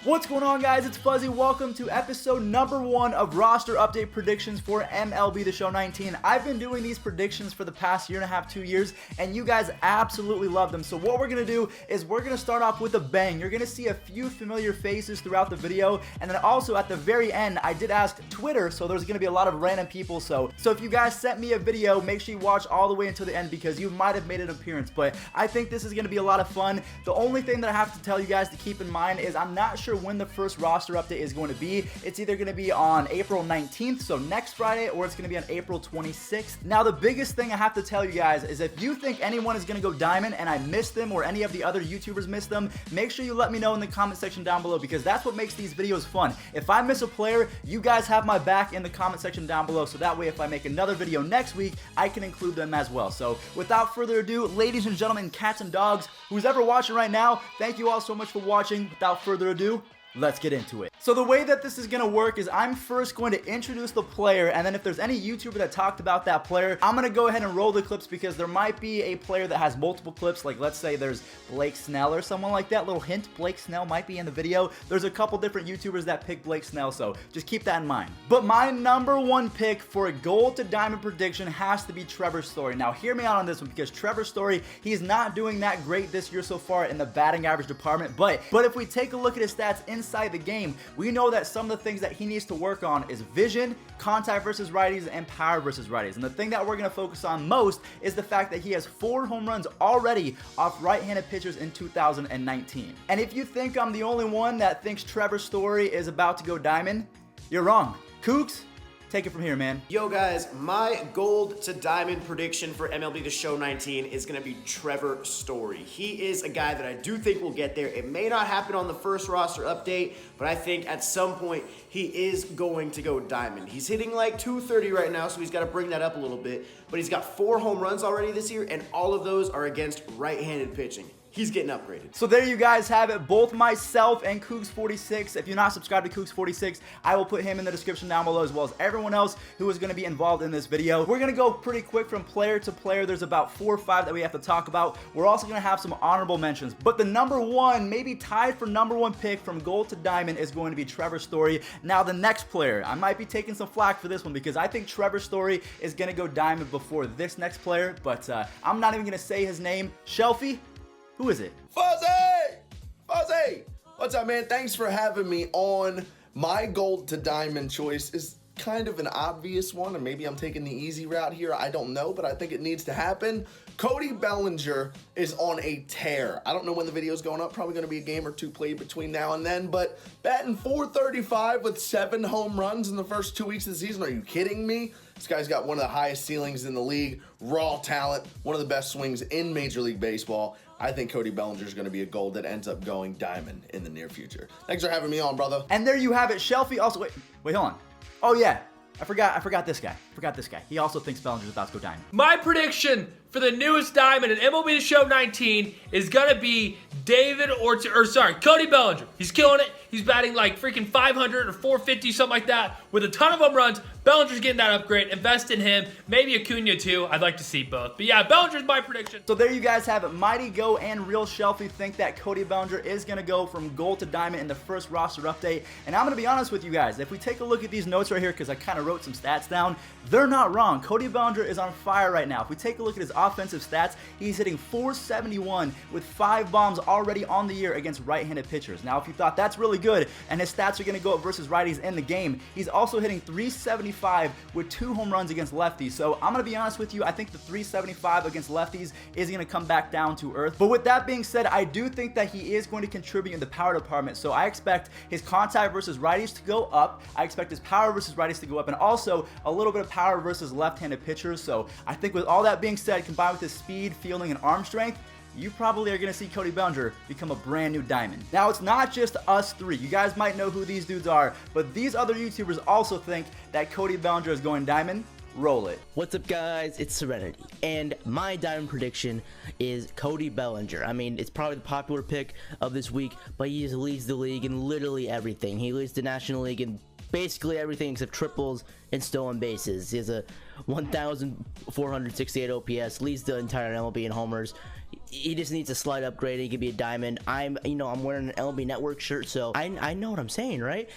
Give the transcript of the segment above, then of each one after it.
What's going on, guys? It's Fuzzy. Welcome to episode number 1 of roster update predictions for MLB The Show 19. I've been doing these predictions for the past year and a half, 2 years, and you guys absolutely love them. So what we're going to do is we're going to start off with a bang. You're going to see a few familiar faces throughout the video, and then also at the very end, I did ask Twitter, so there's going to be a lot of random people. So if you guys sent me a video, make sure you watch all the way until the end because you might have made an appearance. But I think this is going to be a lot of fun. The only thing that I have to tell you guys to keep in mind is I'm not sure when the first roster update is going to be. It's either going to be on April 19th, so next Friday, or it's going to be on April 26th. Now, the biggest thing I have to tell you guys is if you think anyone is going to go diamond and I missed them or any of the other YouTubers missed them, make sure you let me know in the comment section down below because that's what makes these videos fun. If I miss a player, you guys have my back in the comment section down below, so that way if I make another video next week, I can include them as well. So without further ado, ladies and gentlemen, cats and dogs, who's ever watching right now, thank you all so much for watching. Without further ado, let's get into it. So the way that this is going to work is I'm first going to introduce the player, and then if there's any YouTuber that talked about that player, I'm going to go ahead and roll the clips because there might be a player that has multiple clips. Like let's say there's Blake Snell or someone like that. Little hint, Blake Snell might be in the video. There's a couple different YouTubers that pick Blake Snell, so just keep that in mind. But my number 1 pick for a gold to diamond prediction has to be Trevor Story. Now hear me out on this one because Trevor Story, he's not doing that great this year so far in the batting average department, but if we take a look at his stats inside the game, we know that some of the things that he needs to work on is vision, contact versus righties, and power versus righties. And the thing that we're going to focus on most is the fact that he has 4 home runs already off right-handed pitchers in 2019. And if you think I'm the only one that thinks Trevor Story is about to go diamond, you're wrong. Cougs, take it from here, man. Yo guys, my gold to diamond prediction for MLB The Show 19 is going to be Trevor Story. He is a guy that I do think will get there. It may not happen on the first roster update, but I think at some point he is going to go diamond. He's hitting like 230 right now, so he's got to bring that up a little bit, but he's got 4 home runs already this year, and all of those are against right-handed pitching. He's getting upgraded. So there you guys have it. Both myself and Cougs46. If you're not subscribed to Cougs46, I will put him in the description down below as well as everyone else who is going to be involved in this video. We're going to go pretty quick from player to player. There's about 4 or 5 that we have to talk about. We're also going to have some honorable mentions. But the number 1, maybe tied for number 1 pick from gold to diamond is going to be Trevor Story. Now the next player, I might be taking some flack for this one because I think Trevor Story is going to go diamond before this next player. But I'm not even going to say his name. Shelfie, who is it? Fuzzy! Fuzzy! What's up, man? Thanks for having me on. My gold to diamond choice is kind of an obvious one, and maybe I'm taking the easy route here. I don't know, but I think it needs to happen. Cody Bellinger is on a tear. I don't know when the video's going up. Probably going to be a game or 2 played between now and then, but batting .435 with 7 home runs in the first 2 weeks of the season. Are you kidding me? This guy's got one of the highest ceilings in the league, raw talent, one of the best swings in Major League Baseball. I think Cody Bellinger is going to be a gold that ends up going diamond in the near future. Thanks for having me on, brother. And there you have it. Shelfie also, wait, hold on. Oh yeah, I forgot this guy. He also thinks Bellinger's about to go diamond. My prediction for the newest diamond in MLB The Show 19 is gonna be Cody Bellinger. He's killing it. He's batting like freaking 500 or 450, something like that, with a ton of home runs. Bellinger's getting that upgrade. Invest in him. Maybe Acuna too. I'd like to see both. But yeah, Bellinger's my prediction. So there you guys have it. Mighty Go and Real Shelfie think that Cody Bellinger is going to go from gold to diamond in the first roster update. And I'm going to be honest with you guys. If we take a look at these notes right here, because I kind of wrote some stats down, they're not wrong. Cody Bellinger is on fire right now. If we take a look at his offensive stats, he's hitting .471 with 5 bombs already on the year against right-handed pitchers. Now, if you thought that's really good and his stats are going to go up versus righties in the game, he's also hitting .375 with 2 home runs against lefties. So I'm going to be honest with you, I think the .375 against lefties is going to come back down to earth. But with that being said, I do think that he is going to contribute in the power department. So I expect his contact versus righties to go up. I expect his power versus righties to go up, and also a little bit of power versus left-handed pitchers. So I think with all that being said, combined with his speed, fielding, and arm strength, you probably are going to see Cody Bellinger become a brand new diamond. Now, it's not just us 3. You guys might know who these dudes are, but these other YouTubers also think that Cody Bellinger is going diamond. Roll it. What's up, guys? It's Serenity, and my diamond prediction is Cody Bellinger. I mean, it's probably the popular pick of this week, but he just leads the league in literally everything. He leads the National League in basically everything except triples and stolen bases. He has a 1,468 OPS, leads the entire MLB in homers. he just needs a slight upgrade. He could be a diamond. I'm wearing an MLB Network shirt, so I know what I'm saying, right?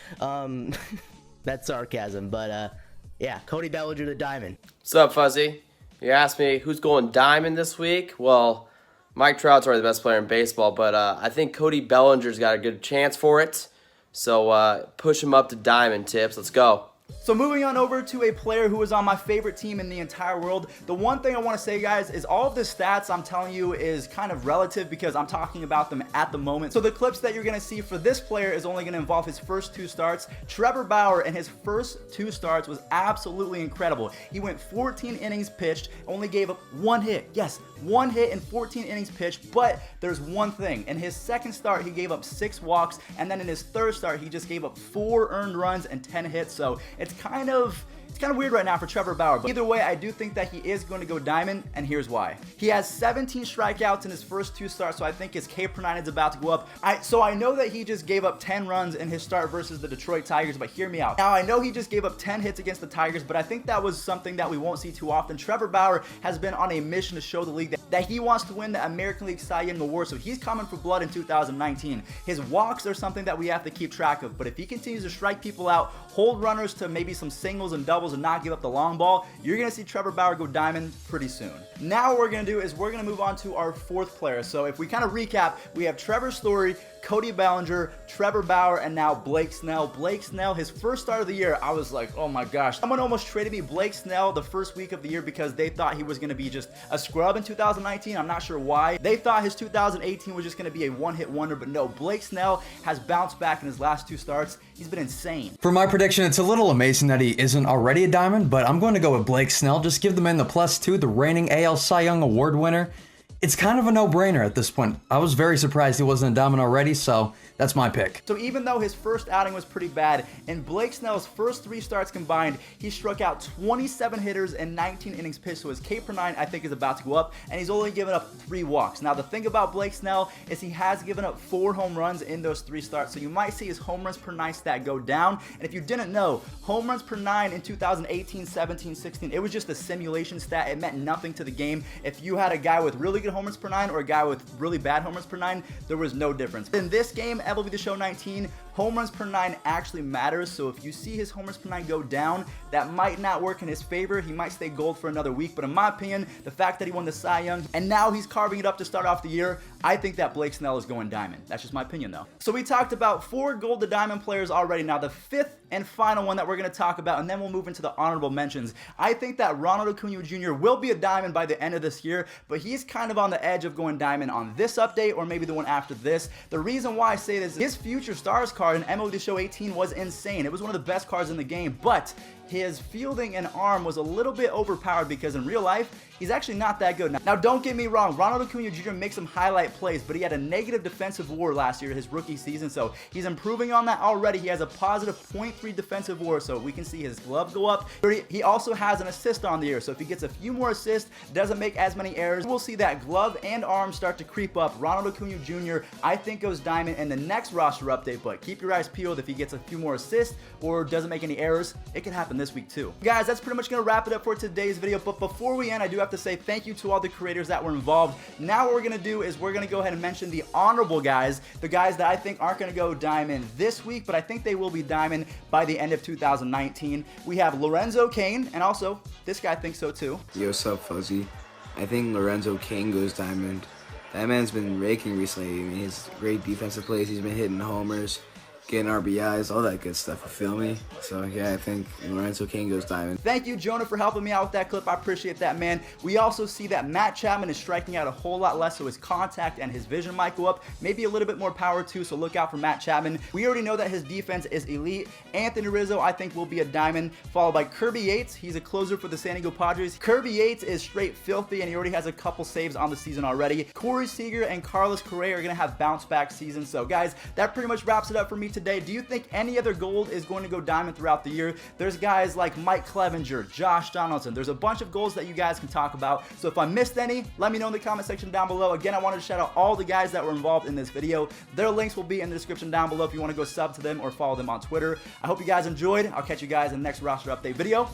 That's sarcasm, but yeah, Cody Bellinger, the diamond. What's up, Fuzzy? You asked me who's going diamond this week. Well, Mike Trout's already the best player in baseball, but I think Cody Bellinger's got a good chance for it. So push him up to diamond, Tips. Let's go. So moving on over to a player who is on my favorite team in the entire world. The one thing I want to say, guys, is all of the stats I'm telling you is kind of relative because I'm talking about them at the moment. So the clips that you're going to see for this player is only going to involve his first 2 starts. Trevor Bauer in his first 2 starts was absolutely incredible. He went 14 innings pitched, only gave up 1 hit. Yes, 1 hit in 14 innings pitched, but there's one thing. In his second start, he gave up 6 walks, and then in his third start, he just gave up 4 earned runs and 10 hits. So it's kind of weird right now for Trevor Bauer, but either way, I do think that he is going to go diamond, and here's why. He has 17 strikeouts in his first 2 starts, so I think his K per 9 is about to go up. So I know that he just gave up 10 runs in his start versus the Detroit Tigers, but hear me out. Now, I know he just gave up 10 hits against the Tigers, but I think that was something that we won't see too often. Trevor Bauer has been on a mission to show the league that he wants to win the American League Cy Young Award, so he's coming for blood in 2019. His walks are something that we have to keep track of, but if he continues to strike people out, hold runners to maybe some singles and doubles and not give up the long ball, you're going to see Trevor Bauer go diamond pretty soon. Now what we're going to do is we're going to move on to our 4th player. So if we kind of recap, we have Trevor Story, Cody Bellinger, Trevor Bauer, and now Blake Snell. Blake Snell, his first start of the year, I was like, oh my gosh. Someone almost traded me Blake Snell the first week of the year because they thought he was going to be just a scrub in 2019. I'm not sure why. They thought his 2018 was just going to be a one-hit wonder, but no, Blake Snell has bounced back in his last 2 starts. He's been insane. For my prediction, it's a little amazing that he isn't already a diamond, but I'm going to go with Blake Snell. Just give the man the +2, the reigning AL Cy Young Award winner. It's kind of a no-brainer at this point. I was very surprised he wasn't a diamond already, so that's my pick. So even though his first outing was pretty bad, in Blake Snell's first 3 starts combined, he struck out 27 hitters and 19 innings pitched, so his K per 9 I think is about to go up, and he's only given up 3 walks. Now the thing about Blake Snell is he has given up 4 home runs in those 3 starts, so you might see his home runs per 9 stat go down, and if you didn't know, home runs per 9 in 2018, 17, 16, it was just a simulation stat. It meant nothing to the game. If you had a guy with really good home runs per 9 or a guy with really bad home runs per 9, there was no difference. In this game, MLB The Show 19, home runs per 9 actually matters, so if you see his home runs per 9 go down, that might not work in his favor. He might stay gold for another week, but in my opinion, the fact that he won the Cy Young and now he's carving it up to start off the year, I think that Blake Snell is going diamond. That's just my opinion though. So we talked about 4 gold to diamond players already. Now the 5th and final one that we're going to talk about, and then we'll move into the honorable mentions. I think that Ronald Acuna Jr. will be a diamond by the end of this year, but he's kind of on the edge of going diamond on this update or maybe the one after this. The reason why I say this is his Future Stars card in MLB The Show 18 was insane. It was one of the best cards in the game, but his fielding and arm was a little bit overpowered because in real life, he's actually not that good. Now don't get me wrong, Ronald Acuna Jr. makes some highlight plays, but he had a negative defensive WAR last year, his rookie season, so he's improving on that already. He has a positive .3 defensive WAR, so we can see his glove go up. He also has an assist on the year, so if he gets a few more assists, doesn't make as many errors, we'll see that glove and arm start to creep up. Ronald Acuna Jr. I think goes diamond in the next roster update, but keep your eyes peeled. If he gets a few more assists or doesn't make any errors, it can happen this week too. Guys, that's pretty much going to wrap it up for today's video, but before we end, I do have to say thank you to all the creators that were involved. Now what we're going to do is we're going to go ahead and mention the honorable guys, the guys that I think aren't going to go diamond this week, but I think they will be diamond by the end of 2019. We have Lorenzo Cain, and also this guy thinks so too. Yo, what's up, Fuzzy? I think Lorenzo Cain goes diamond. That man's been raking recently. I mean, he's great defensive plays. He's been hitting homers, getting RBIs, all that good stuff, you feel me? So yeah, I think Lorenzo Cain goes diamond. Thank you, Jonah, for helping me out with that clip. I appreciate that, man. We also see that Matt Chapman is striking out a whole lot less, so his contact and his vision might go up. Maybe a little bit more power too, so look out for Matt Chapman. We already know that his defense is elite. Anthony Rizzo, I think, will be a diamond, followed by Kirby Yates. He's a closer for the San Diego Padres. Kirby Yates is straight filthy, and he already has a couple saves on the season already. Corey Seager and Carlos Correa are going to have bounce-back seasons. So, guys, that pretty much wraps it up for me today. Do you think any other gold is going to go diamond throughout the year? There's guys like Mike Clevenger, Josh Donaldson. There's a bunch of goals that you guys can talk about. So if I missed any, let me know in the comment section down below. Again, I wanted to shout out all the guys that were involved in this video. Their links will be in the description down below if you want to go sub to them or follow them on Twitter. I hope you guys enjoyed. I'll catch you guys in the next roster update video.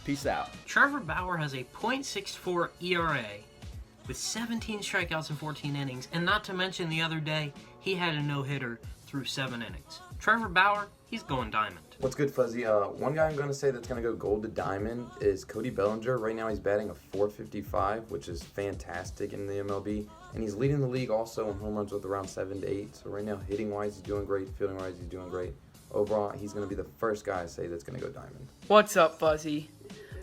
Peace out. Trevor Bauer has a .64 ERA. with 17 strikeouts in 14 innings, and not to mention the other day, he had a no-hitter through 7 innings. Trevor Bauer, he's going diamond. What's good, Fuzzy? One guy I'm going to say that's going to go gold to diamond is Cody Bellinger. Right now he's batting a .455, which is fantastic in the MLB. And he's leading the league also in home runs with around 7 to 8. So right now, hitting-wise, he's doing great. Fielding-wise, he's doing great. Overall, he's going to be the first guy I say that's going to go diamond. What's up, Fuzzy?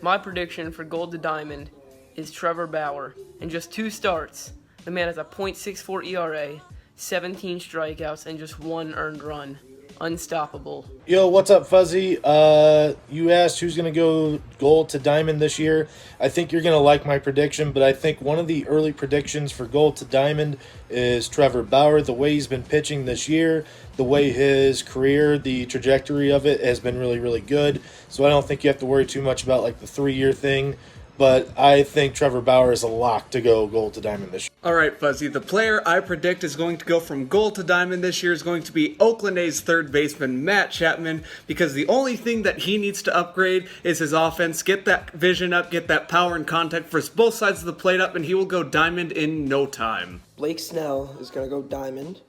My prediction for gold to diamond is Trevor Bauer. In just 2 starts, the man has a .64 ERA, 17 strikeouts, and just 1 earned run. Unstoppable. Yo, what's up, Fuzzy? You asked who's going to go gold to diamond this year. I think you're going to like my prediction, but I think one of the early predictions for gold to diamond is Trevor Bauer. The way he's been pitching this year, the way his career, the trajectory of it has been really, really good. So I don't think you have to worry too much about like the 3-year thing. But I think Trevor Bauer is a lock to go gold to diamond this year. All right, Fuzzy. The player I predict is going to go from gold to diamond this year is going to be Oakland A's third baseman Matt Chapman, because the only thing that he needs to upgrade is his offense. Get that vision up, get that power and contact for both sides of the plate up, and he will go diamond in no time. Blake Snell is going to go diamond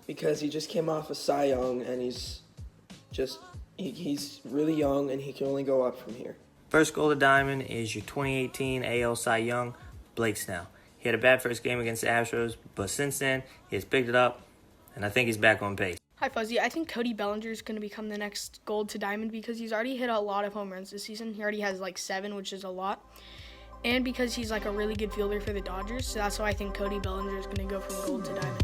because he just came off a Cy Young, and he's really young, and he can only go up from here. First gold to diamond is your 2018 AL Cy Young, Blake Snell. He had a bad first game against the Astros, but since then, he has picked it up, and I think he's back on pace. Hi, Fuzzy. I think Cody Bellinger is going to become the next gold to diamond because he's already hit a lot of home runs this season. He already has like 7, which is a lot. And because he's like a really good fielder for the Dodgers, so that's why I think Cody Bellinger is going to go from gold to diamond.